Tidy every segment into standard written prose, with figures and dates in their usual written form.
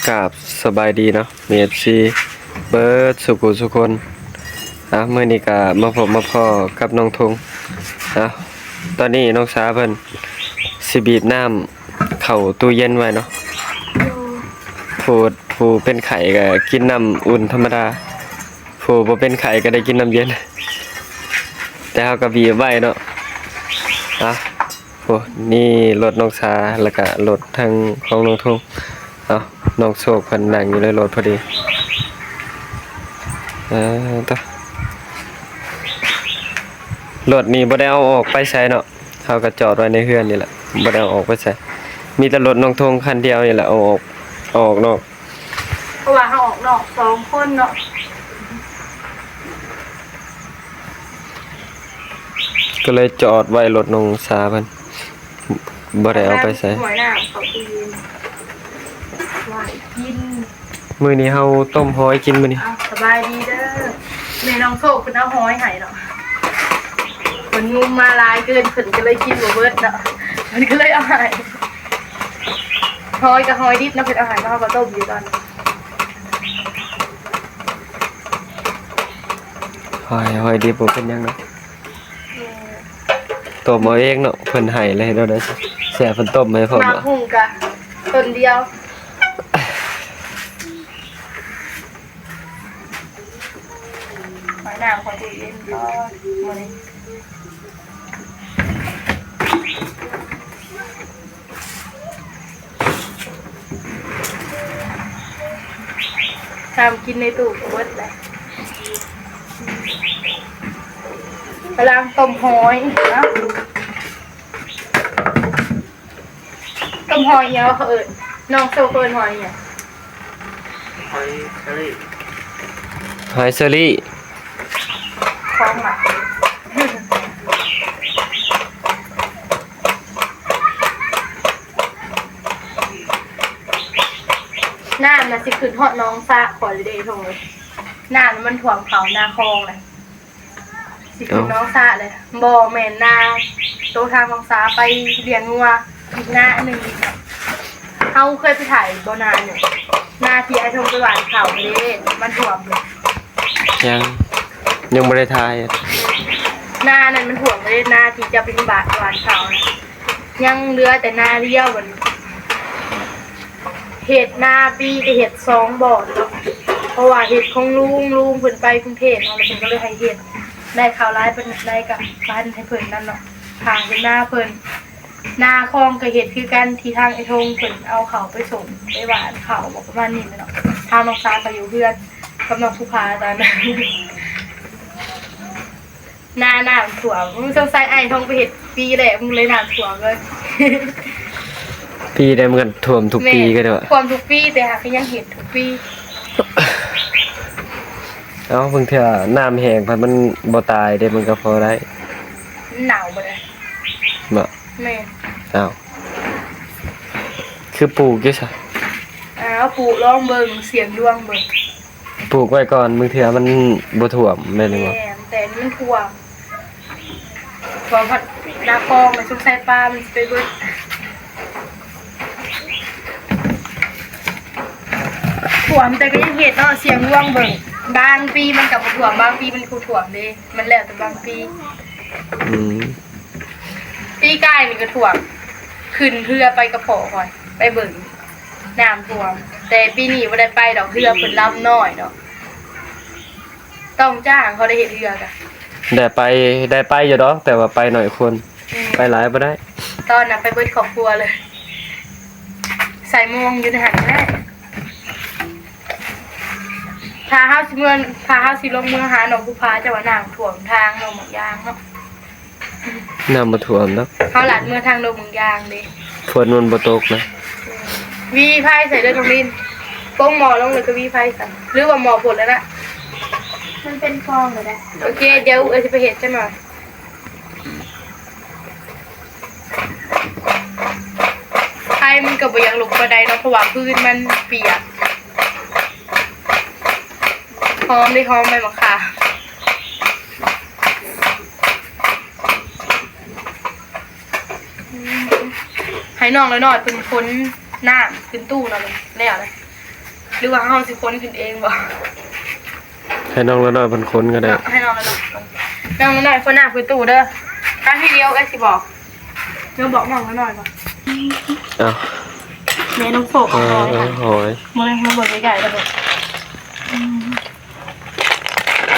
กับสบายดีเนาะมี FC เบิร์ดสุขุสุคนมื้อนี้ก็มาพบมาพ้อกับน้องทงนะตอนนี้น้องสาเพิ่นสิบีบน้ำเข้าตู้เย็นไว้เนาะผู้เป็นไข้ก็กินน้ำอุ่นธรรมดาผู้บ่เป็นไข้ก็ได้กินน้ำเย็นแต่เฮาก็บีบไว้เนาะโอ้นี่รถน้องสาแล้วก็รถทางของน้องทงน้องโชคเพิ่นนั่งอยู่ในรถพอดีต่อรถนี่บ่ได้เอาออกไปใช้เนาะเฮาก็จอดไว้ในเฮือนนี่แหละบ่ได้เอาออกไปใช้มีแต่รถน้องทงคันเดียวนี่แหละเอาออกนอกเพราะว่าเฮาออกนอก2คนเนาะก็เลยจอดไว้รถน้องสาเพิ่นบ่ได้เอาไปใช้หัวหน้าเขากินหวานกินมื้อนี้เฮาต้มหอยกินมื้อนี้สบายดีเด้อแม่น้องโชคเพิ่นเอาหอยให้เนาะเพิ่นงุมมาหลายเกินเพิ่นก็เลยกินบ่เบิดเนาะเพิ่นก็เลยเอาให้หอยกับหอยดิบนะเพิ่นเอาให้มาเฮาก็ต้มอยู่ตอนนี้หอยดิบบ่เป็นหยังเนาะต้มเอาเองเนาะเพิ่นให้เลยเนาะได้แซ่บเพิ่นต้มให้พร้อมมาหุงกะต้นเดียวหอยนางของตัวเองก็มื้อนี้ทำกินในตู้ก็เบิดเลยกำลังต้มหอยนะต้มหอยเยอะเขาน้องโซเฟิร์นหอยเนี่ยหอยเชอรี่คล้องหมักน้ำนะสิขึ้นหอดน้องซาขอเลยเดย์ทงเลยน้ำมันถ่วงเขาหน้าคลองเลยสิขึ้นน้องซาเลยบ่อแม่นนาโตทางน้องซาไปเลี้ยงงัวอีกหน้าหนึ่งเขาเคยไปถ่ายบ่อนานเนี่ยหน้าที่ไอ้ทงไปหวานเขาเลยมันถ่วงเลยยังไม่ได้ทายหน้านั้นมันถ่วงเลยหน้าที่จะเป็นบาดหวานเขานะยังเหลือแต่หน้าเลี้ยวมันเห็ดหน้าปีกับเห็ด2บ่อเนาะเพราะว่าเห็ดของลุงเพิ่นไปกรุงเทพเนาะแล้วเพิ่นก็เลยให้เห็ดได้ข่าวร้ายเป็นได้กับบ้านให้เพิ่นนั่นเนาะทางเป็นหน้าเพิ่นหน้าคลองกับเห็ดคือกันที่ทางไอ้ทงเพิ่นเอาเขาไปส่งไปหวานเขาบอกประมาณนี้เนาะทางน้องซาก็อยู่เพื่อนกับน้องสุภาตอนนั้นหน้าถ่วงมึงสงสัยไอ้ทงไปเห็ดปีแหละมึงเลยหน้าถ่วงเลยปีได้มันกันท่วมทุกปีก็ได้ท่วมทุกปีแต่หากยังเห็ดทุกปีบางเทื่อน้ำแห้งมันบ่ตายได้มันก็พอได้หนาวบ่ได้บ่แม่คือปลูกอยู่ซะปลูกลองเบิ่งเสียงดวงเบิ่งปลูกไว้ก่อนบางเทื่อมันบ่ท่วมแม่นบ่แต่นี่มันท่วมพัดนาคลองมันสงสัยปลามันไปเบิดถ่วมแต่ก็ยังเห็ดเนาะเสียงร่วงเบิ่งบางปีมันกับถ่วมบางปีมันคูถ่วมเด้มันแล้วแต่บางปีปีกายมันก็ถ่วมขึ้นเรือไปกระโผก่อนไปเบิ่งน้ำท่วมแต่ปีนี้บ่ได้ไปดอกเรือเพิ่นลำน้อยเนาะต้องจ้างเขาได้เฮ็ดเรือกันได้ไปอยู่ดอกแต่ว่าไปหน่อยคนไปหลายบ่ได้ตอนน่ะไปเบิดครอบครัวเลยใส่ม่วงอยู่ในหันแม่พาเฮาสิลงเมืองหาหนองผู้พาจะว่าน้ำท่วมทางลงหมองยางเนาะน้ำบ่ท่วมเนาะเฮาหลานเมืองทางลงหมองยางเด้ฝนมันบ่ตกนะวีไฟใส่เด้อตรงนี้โป้งหมอลงเลยก็วีไฟใส่หรือว่าหมอผลแล้วนะมันเป็นฟองเลยนะโอเคเดี๋ยวจะไปเฮ็ดจังหน่อยไฟมันก็บ่อยากลุกบ่ได้เนาะเพราะว่าพื้นมันเปียกหอมได้หอมไหมมะค่ะให้น้องแล้วหน่อยเป็นพ้นน้ำขึ้นตู้เนาะเลยแล้วเลย หรือว่าเฮาสิค้นขึ้นเองบ่ ให้น้องละน้อยเพิ่นค้นก็ได้ ให้น้องแล้วเนาะน้องหน่อยคนหน้าคุยตู้เด้อการที่เดียวไอ้สิบอกเดี๋ยวบอกน้องหน่อยก่อน อ้าว แม่น้องโศกของน้อยค่ะ หอย มาเบิดใหญ่ๆกันเลย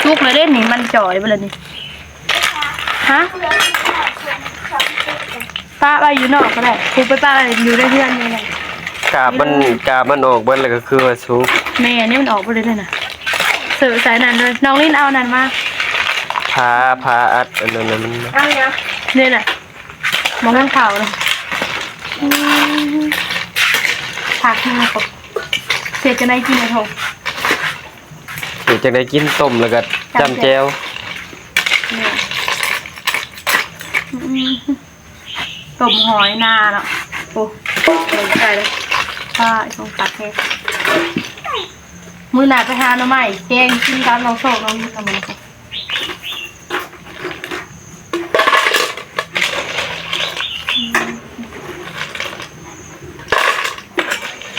ลูกเลยเล่นนี่มันจ่อยไปเลยนี่ฮะป้าไปอยู่นอกก็ได้คุกไปป้าอยู่ได้เพื่อนยังไง กาบมันออกเบิดเลยก็คือว่าซุป แม่นี่มันออกไปเลยนะเสือสายนั้นเลยน้องลิ้นเอานั่นมา พาอัดอันนั้นน่ะมัน เอาเนี่ยนี่แหละมองข้างเขาเลยผักนี่มันกบเสร็จจะได้กินไหมทง เดี๋ยวจะได้กินต้มแล้วก็จำแจ่ว ต้มหอยนาเนาะโอ้เลยใจเลยป้าต้องตัดแค่มือหนาไปหาหน่อไม้แกงกินกันน้องโศกน้องนี่ทำมัน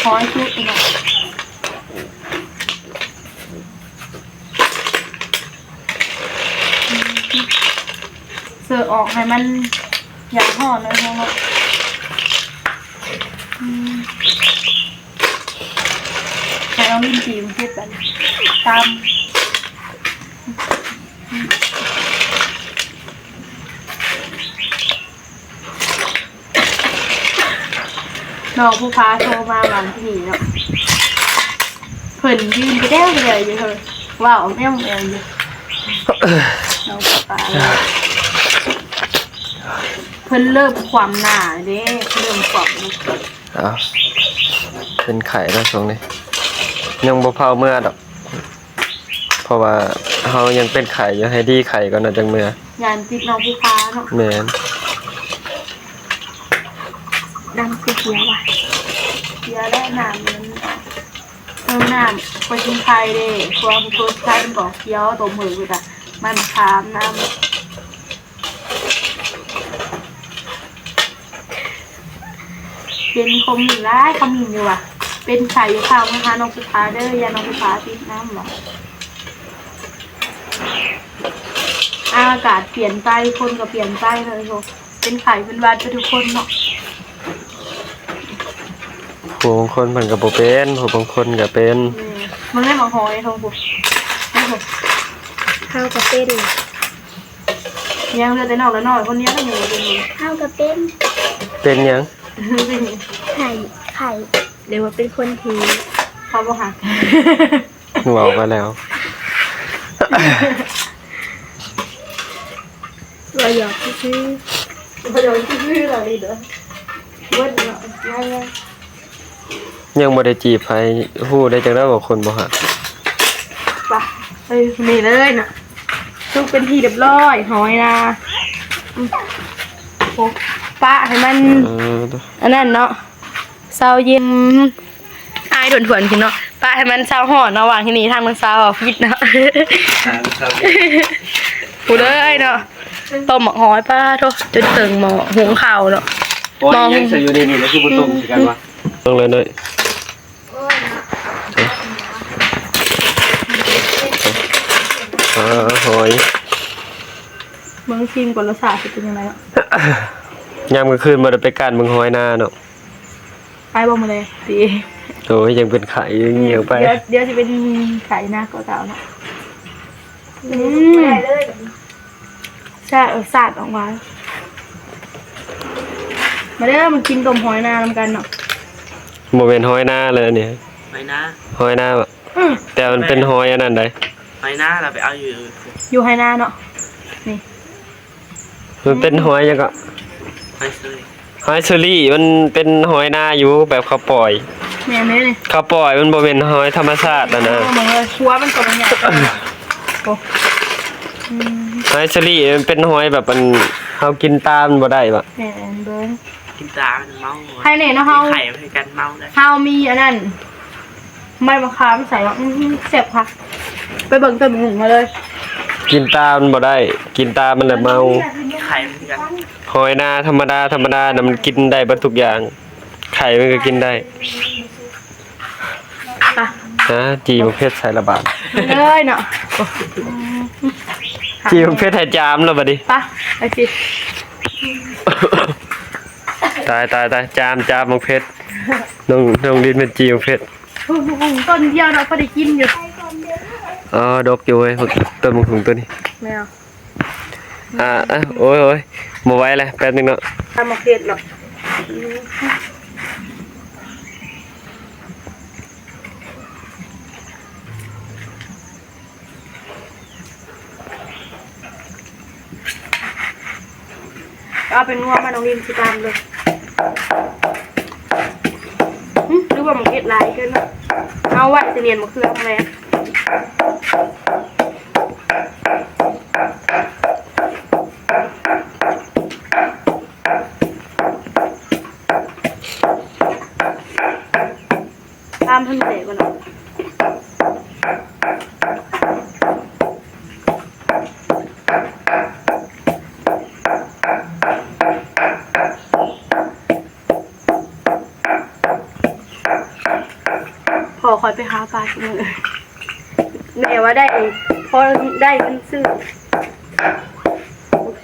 หอยชุบอีกหน่อยเสิร์ฟออกให้มันอย่างห่อเลยน้องแต่เราลิ้นจีมันเทียบกันตามน้องผู้ฟ้าโทรมาหลังที่นี่เนาะเพิ่นยืนไปเด้วไปเลยอยู่เถอะว้าวแม่งเองอยู่น้องผู้ฟ้าเพิ่นเริ่มความหนาเด้เริ่มความ อ้าวเป็นไข่แล้วช่วงนี้ยังบ่เผาเมื่อดอกเพราะว่าเฮายังเป็นไข่อยู่ให้ดีไข่ก่อนน่ะจังเมื่อย านติดน้องผู้ฟ้าเนาะ แม่น ดังเสียว่ะเสียได้น้ำมันน้ำไปกินไข่เด้เพราะว่าผู้ชายมันบอกเคี้ยวตัวมือกูจ้ะมันคามน้ำเป็นคมหนึ่งร้ายคมหนึ่งอยู่ว่ะเป็นไข่อยู่ข้าวนะคะน้องผู้ฟ้าเด้อยาน้องผู้ฟ้าติดน้ำหรออากาศเปลี่ยนไปคนก็เปลี่ยนไปเลยโหเป็นไข่เป็นหวัดไปทุกคนเนาะ ผู้บางคนเพิ่นก็บ่เป็นผู้บางคนก็เป็น มันไม่มาหอยทองปุ๊บข้าวกับเป็นยังเหลือแต่นอกแล้วน้อยคนนี้ก็อยู่เป็น ข้าวกับเป็น เป็นหยัง ไข่เรียกว่าเป็นคนที เขาบอกหัก เว้าไปแล้ว เราหยอกชื่อ ประโยชน์ที่ชื่ออะไรเด้อเบิ้ลเนาะยัง ยังบ่ได้จีบไผฮู้ได้จังได๋ว่าคนบ่ฮัก ปะนี่เลยน่ะทุกเป็นที่เรียบร้อยหอยนะโอ้ปะให้มันอันนั้นเนาะเศร้าเย็นอายถ่วนๆกินเนาะปะให้มันเศร้าหอนระหว่างที่นี้ทางมันเศร้าฟิตเนาะกูเลยเนาะต้มหมกหอยป้าโทษจนเติงหมอหุงข้าวเนาะ มองยังใส่อยู่ในนี่แล้วคือบ่ต้มสิกันวะต้องเลยหน่อยหอย เมืองชิมก่อนรสชาติเป็นยังไงเนาะ ยามกลางคืนบ่ได้ไปการเบิ่งหอยนาเนาะ ไปบอกมาเลยดี โอ้ยยังเป็นไข่เงี่ยวไป เดี๋ยวจะเป็นไข่หน้าก็เก่าเนาะ ได้เลย ใช่สาดออกมามาเด้อมันกินต้มหอยนาทำกันเนาะ บ่แม่นหอยนาเลยอันนี่ หอยหน้า หอยนาบ่แต่มันเป็นหอยอันนั้นใด หอยหน้าเราไปเอาอยู่ อยู่ไฮนาเนาะนี่ มันเป็นหอยหยังก็ หอยซื้อ หอยเชอรี่มันเป็นหอยนาอยู่แบบเขาปล่อย แม่นี่เลย เขาปล่อยมันบ่เป็นหอยธรรมชาตินะ มองเลยชัวมันตัวมันใหญ่โอ้ หอยเชอรี่มันเป็นหอยแบบมันเฮากินตามบ่ได้บ่ แม่เบิ้ง กินตามันเมา ไข่เนี่ยเนาะเฮา ไข่มันกันเมาได้ เฮามีอันนั้นไม่มะขามใส่ว่าเจ็บค่ะไปเบิ่งตัวหนึ่งมาเลย กินตามบ่ได้ กินตามมันแหละเมา ไข่มันกัน หอยนาธรรมดาน่ะมันกินได้เบิดทุกอย่างไข่มันก็กินได้ อ่ะ นะจีประเภทใส่ระบาด เลยเนาะ จีประเภทไทยจามแล้วบัดนี้ ปะไอ้จิ ตายจามประเภทน้องดินเป็นจีประเภท ต้นเดียวเราก็ได้กินอยู่ อ๋อดอกอยู่เว้ยต้นมังคุดตัวนี้ แมว โอ้ยมาไว้เลยแป๊บนึงเนาะ ทำมาเก็ดหรอกเอาเป็นงัวมาน้องลินสิตามเลยหรือว่ามันเก็ดลายขึ้นเนาะเอาไว้จะเรียนมะเขือมาแล้วตามท่านเด็กก่อนเนาะพอคอยไปหาปลาทีนึงแม่ว่าได้พอได้เงินซื้อโอเค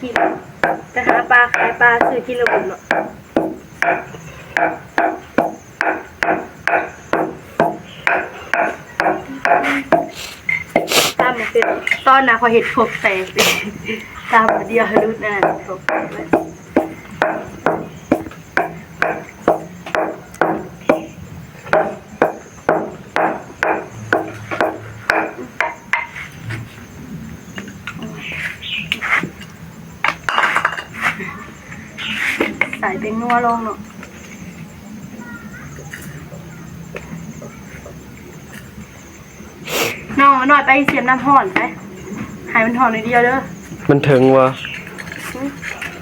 ไปหาปลาขายปลาซื้อที่ระบบเนาะตามมาเป็นตอนน่ะพอเห็ดขบแตกตามมาเดียวรุดน่ะขบเลยใส่เป็นนัวลงเนาะน้องหน่อยไปเสียบน้ำห่อนไปหายมันห่อนในเดียวเด้อ มันถึงวะ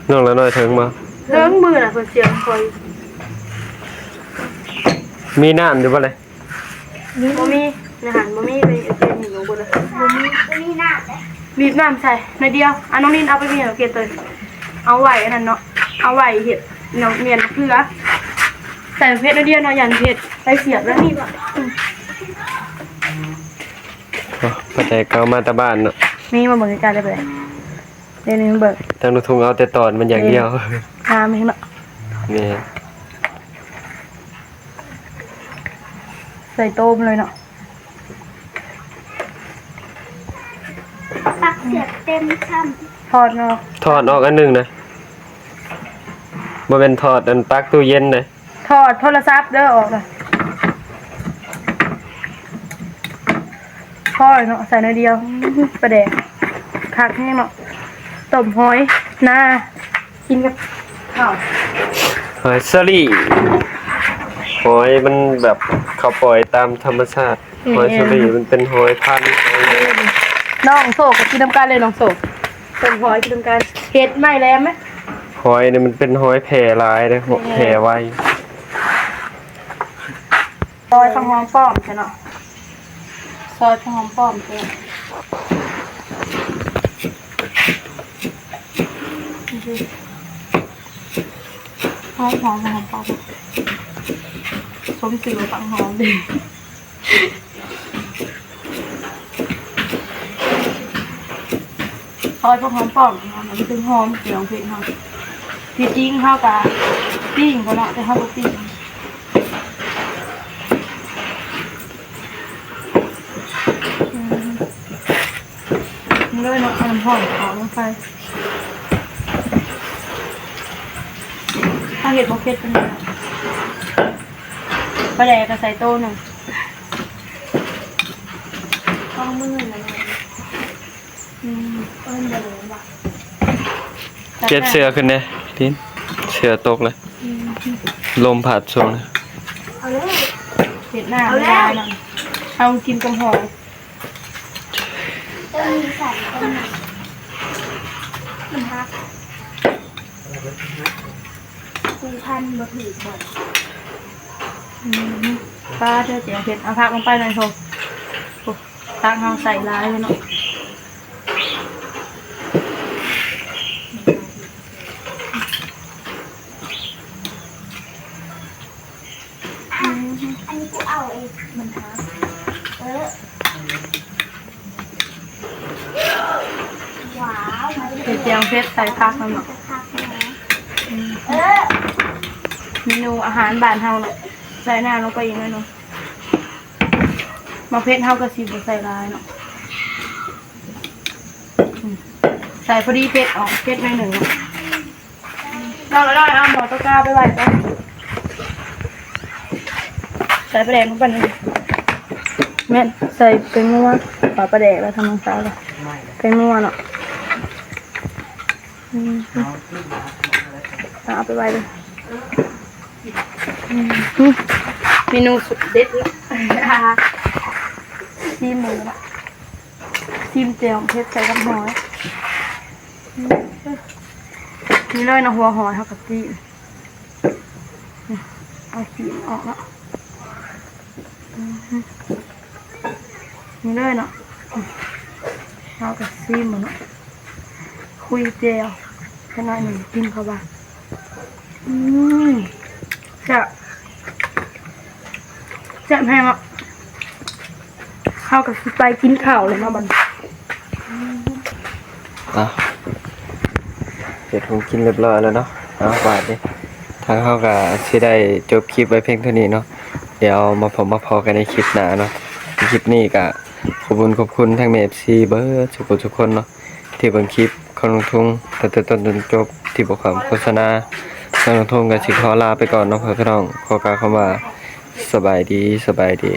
น้องละน้อยถึงมา เลิงมือน่ะเพิ่นเสียบคอย มีน้ำอยู่ปะเลย บ่มีอาหารบ่มีไปเป็นหนูบ่เลยบ่มีน้ำเด้บีบน้ำใส่ในเดียวอ่ะน้องนินเอาไปเมียนเกตเลยเอาไว้อันนั้นเนาะเอาไว้เห็ดเนาะเมียนเพื่อใส่เพชรในเดียวเนาะอย่างเห็ดไปเสียบแล้วนี่บ่ พอแต่เกามาตาบ้านเนาะ มีมาเบิ่งกันได้บ่เดี๋ยวนี้เบิ่ง ทางนุทุงเอาแต่ตอนมันอย่างเดียว น้ำให้เนาะ นี่ ใส่โต้มเลยเนาะ ปักเสียบเต็มช่ ทอดเนาะ ถอดออกอันหนึงนะบ่เป็นถอดอันปลั๊กตู้เย็นเลย ทอดโทรศัพท์เด้อออกเลยทอดเนาะใส่ในเดียวประแดกคักแห้งเนาะต้มหอยหน้ากินกับข้าว หอยเซอรี่หอยมันแบบเขาปล่อยตามธรรมชาติหอยเซอรี่มันเป็นหอยพันธุ์ น้องโศกกับกินน้ำกันเลยน้องโศกต้มหอยกินน้ำกันเห็ดไม่แล้วไหม หอยเนี่ยมันเป็นหอยแผ่ลายเลยแผ่ไว ซอยผักหอมป้อมใช่เนาะซอยผักหอมป้อมใช่หอมป้อมสมสื่อผักหอมดิซอยผักหอมป้อมมันเป็นหอมเขียวเผ็ดหอมที่จริงเข้ากับปิ้งก็เนาะแต่เข้ากับปิ้งเลยเนาะเอาน้ำหอมขาวลงไปถ้าเห็ดโมเก็ตเป็นไงปลาแดกกับใส่โต้หนึ่งต้องมือนะเอิ้นจะเลยว่ะ เก็บเสือขึ้นเนี่ยทินเสือตกเลยลมผัดช่วงนี้ เอาเลยเห็ดหน้าไม่ได้เนาะเอากินกับหอย ำต้นมีใส่ต้นมันฮักคุยพันบะหมี่บ่อย ป้าเธอเจียวเห็ดเอาผักลงไปหน่อยโถตักเอาใส่ร้ายเลยเนาะ อันนี้กูเอาเองมันฮัก ว้าวมาดู เห็ดแจงเพชรใส่ผักน้ำเนาะ พักนะ เมนูอาหารบ้านเฮาเนาะใส่หน้าลงไปอีกหน่อยเนาะมาเพชรเฮาก็สิบ่ใส่หลายเนาะใส่พอดีเพชรออกเพชรหน่อยหนึ่งเนาะเราแล้วเอาหมอตะกร้าไปไว้ก่อนใส่ปลาแดงลงไปหนึ่งแม่นใส่เป็นงัวปลาแดงแล้วทำน้ำตาลเลยเป็นงัวเนาะเอาไปไว้เลยเมนูสุดเด็ดเลยซีหมูละซีมเจียวเพชรใส่กับหอยนี่เลยนะหัวหอยเขากับซีมเอาขีมออกแล้วนี่เลยเนาะเอากับซีมเนาะคุยเจียวขนาดหนึ่งกินเข้าไปจะแพงอ่ะข้าวกับไปกินข้าวเลยเนาะบัน เดี๋ยวผมกินเรียบร้อยแล้วเนาะบาดนี้ทางเขาก็สิได้จบคลิปไว้เพียงเท่านี้เนาะเดี๋ยวมาพอกันในคลิปหน้าเนาะคลิปนี้ก็ขอบคุณทั้งเมฟซีเบิร์ดทุกคนเนาะที่เบิ่งคลิปของลุงทุ่งตั้งแต่ต้นจนจบที่บอกความโฆษณาทางลุงทุ่งก็สิขอลาไปก่อนเนาะเพื่อนพี่น้องขอกล่าวคำว่าสบายดี